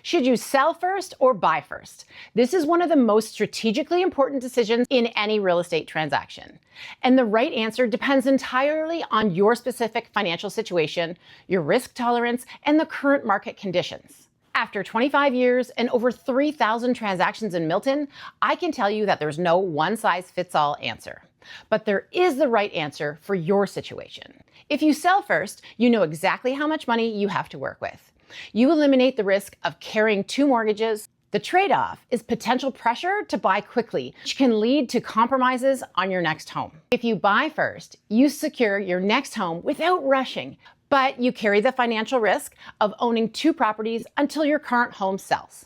Should you sell first or buy first? This is one of the most strategically important decisions in any real estate transaction. And the right answer depends entirely on your specific financial situation, your risk tolerance, and the current market conditions. After 25 years and over 3,000 transactions in Milton, I can tell you that there's no one-size-fits-all answer. But there is the right answer for your situation. If you sell first, you know exactly how much money you have to work with. You eliminate the risk of carrying two mortgages. The trade-off is potential pressure to buy quickly, which can lead to compromises on your next home. If you buy first, you secure your next home without rushing, but you carry the financial risk of owning two properties until your current home sells.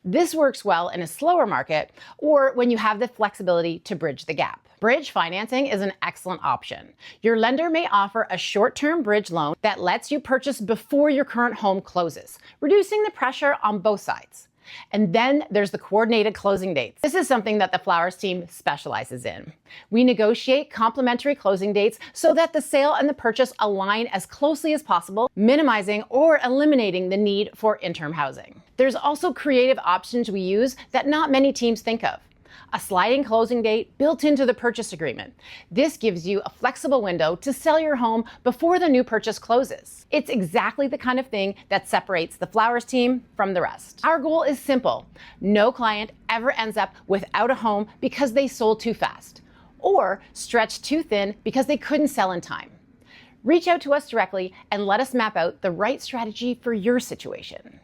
This works well in a slower market or when you have the flexibility to bridge the gap. Bridge financing is an excellent option. Your lender may offer a short-term bridge loan that lets you purchase before your current home closes, reducing the pressure on both sides. And then there's the coordinated closing dates. This is something that the Flowers team specializes in. We negotiate complementary closing dates so that the sale and the purchase align as closely as possible, minimizing or eliminating the need for interim housing. There's also creative options we use that not many teams think of. A sliding closing date built into the purchase agreement. This gives you a flexible window to sell your home before the new purchase closes. It's exactly the kind of thing that separates the Flowers team from the rest. Our goal is simple. No client ever ends up without a home because they sold too fast or stretched too thin because they couldn't sell in time. Reach out to us directly and let us map out the right strategy for your situation.